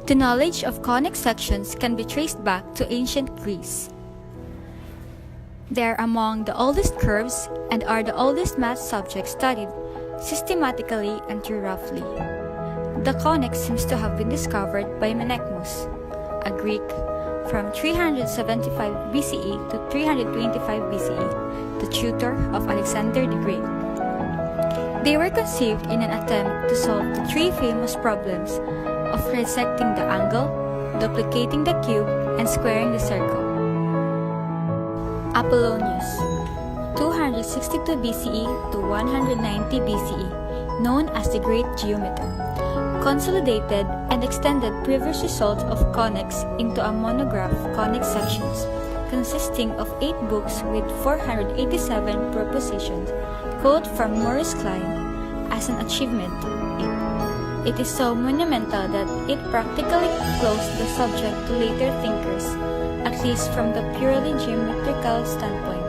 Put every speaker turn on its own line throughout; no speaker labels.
The knowledge of conic sections can be traced back to ancient Greece. They are among the oldest curves and are the oldest math subjects studied systematically and roughly. The conic seems to have been discovered by Menaechmus, a Greek, from 375 BCE to 325 BCE, the tutor of Alexander the Great. They were conceived in an attempt to solve the three famous problems of trisecting the angle, duplicating the cube, and squaring the circle. Apollonius, 262 BCE to 190 BCE, known as the Great Geometer, consolidated and extended previous results of conics into a monograph, Conic Sections, consisting of 8 books with 487 propositions, quote from Maurice Klein, as an achievement. It is so monumental that it practically closed the subject to later thinkers, at least from the purely geometrical standpoint.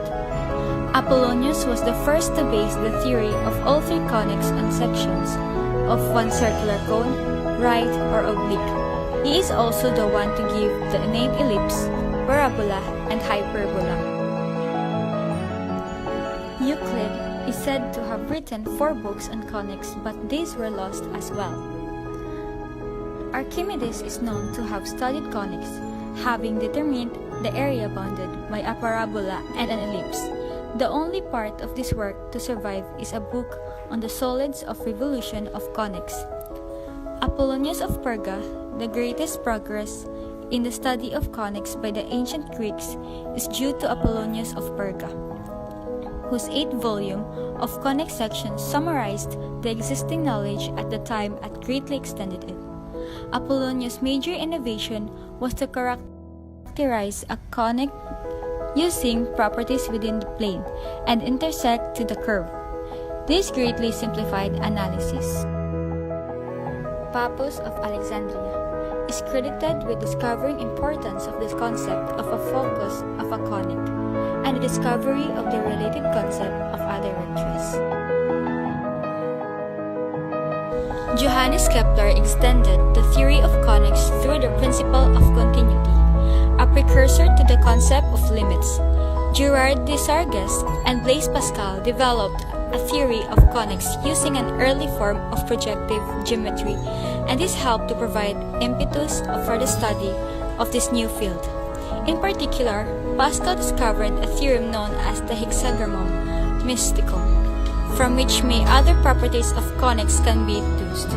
Apollonius was the first to base the theory of all three conics on sections of one circular cone, right or oblique. He is also the one to give the name ellipse, parabola, and hyperbola. Euclid is said to have written 4 books on conics, but these were lost as well. Archimedes is known to have studied conics, having determined the area bounded by a parabola and an ellipse. The only part of this work to survive is a book on the solids of revolution of conics. Apollonius of Perga, the greatest progress in the study of conics by the ancient Greeks, is due to Apollonius of Perga, whose 8th volume of conic sections summarized the existing knowledge at the time and greatly extended it. Apollonius' major innovation was to characterize a conic using properties within the plane and intersect to the curve. This greatly simplified analysis. Pappus of Alexandria is credited with discovering importance of this concept of a focus of a conic and the discovery of the related concept of other vectors. Johannes Kepler extended the theory of conics through the principle of continuity, a precursor to the concept of limits. Gerard Desargues and Blaise Pascal developed a theory of conics using an early form of projective geometry, and this helped to provide impetus for the study of this new field. In particular, Pascal discovered a theorem known as the hexagonum mysticum, from which many other properties of conics can be deduced.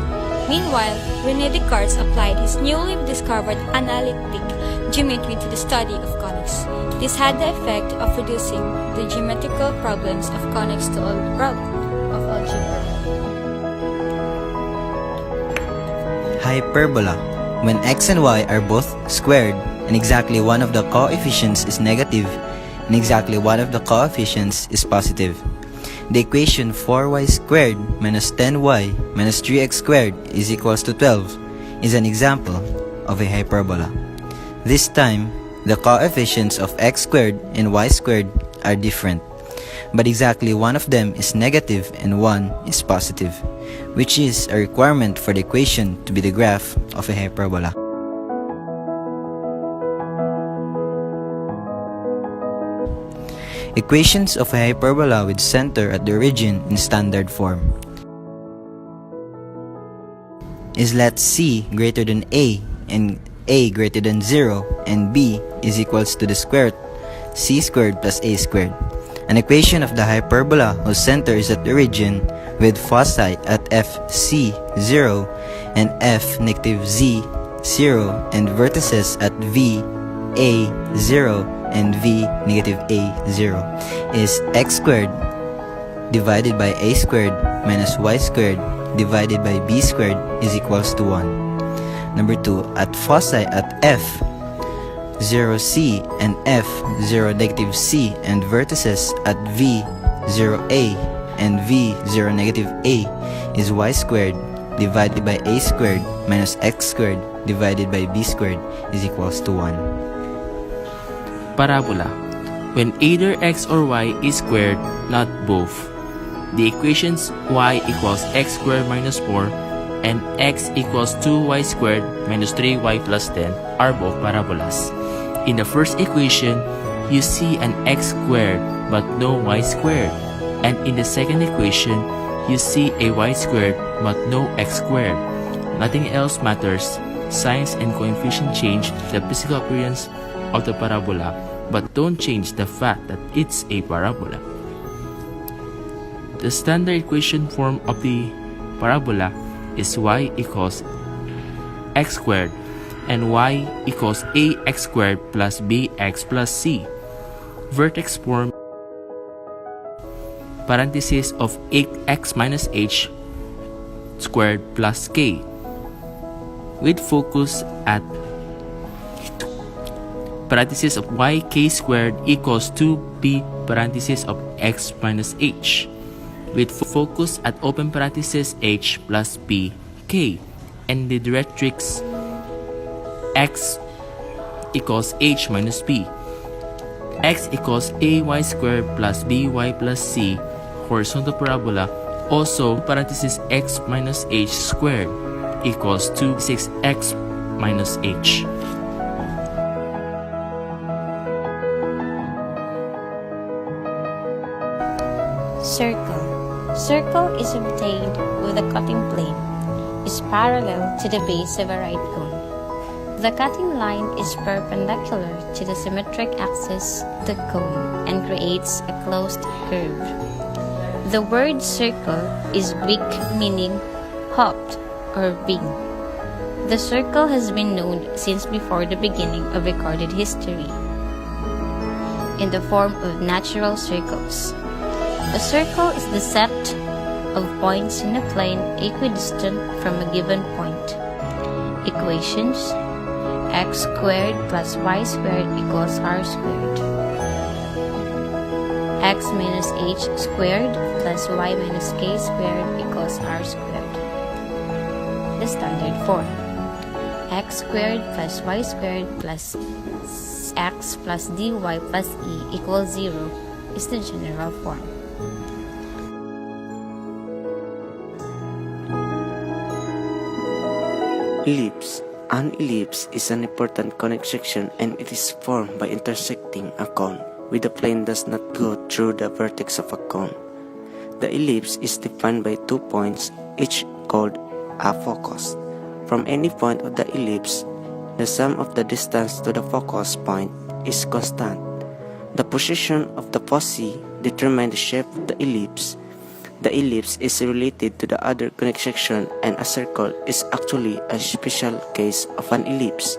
Meanwhile, René Descartes applied his newly discovered analytic geometry to the study of conics. This had the effect of reducing the geometrical problems of conics to all problems of algebra.
Hyperbola. When x and y are both squared and exactly one of the coefficients is negative and exactly one of the coefficients is positive, the equation 4y squared minus 10y minus 3x squared is equals to 12 is an example of a hyperbola. This time, the coefficients of x squared and y squared are different, but exactly one of them is negative and one is positive, which is a requirement for the equation to be the graph of a hyperbola. Equations of a hyperbola with center at the origin in standard form is let c greater than a and a greater than 0 and b is equals to the square root c squared plus a squared. An equation of the hyperbola whose center is at the origin with foci at fc 0 and f negative z 0 and vertices at v a 0 and v negative a 0 is x squared divided by a squared minus y squared divided by b squared is equals to 1. Number 2, at foci at f 0c and f 0 negative c and vertices at v 0a and v 0 negative a is y squared divided by a squared minus x squared divided by b squared is equals to 1.
Parabola. When either x or y is squared, not both, the equations y equals x squared minus 4 and x equals 2y squared minus 3y plus 10 are both parabolas. In the first equation, you see an x squared but no y squared. And in the second equation, you see a y squared but no x squared. Nothing else matters. Signs and coefficient change the physical appearance of the parabola, but don't change the fact that it's a parabola. The standard equation form of the parabola is y equals x squared and y equals ax squared plus bx plus c. Vertex form parenthesis of 8x minus h squared plus k with focus at parenthesis of yk squared equals 2b parenthesis of x minus h with focus at open parenthesis h plus p k, and the directrix x equals h minus p. X equals ay squared plus by plus c, horizontal parabola, also parenthesis x minus h squared equals 6x minus h.
Circle. Circle is obtained with a cutting plane, is parallel to the base of a right cone. The cutting line is perpendicular to the symmetric axis of the cone and creates a closed curve. The word circle is Greek meaning hopped or beam. The circle has been known since before the beginning of recorded history in the form of natural circles. A circle is the set of points in a plane equidistant from a given point. Equations: x squared plus y squared equals r squared. X minus h squared plus y minus k squared equals r squared. The standard form: x squared plus y squared plus x plus dy plus e equals 0 is the general form.
Ellipse. An ellipse is an important conic section and it is formed by intersecting a cone with the plane does not go through the vertex of a cone. The ellipse is defined by 2 points, each called a focus. From any point of the ellipse, the sum of the distance to the focus point is constant. The position of the foci determines the shape of the ellipse. The ellipse is related to the other conic section and a circle is actually a special case of an ellipse.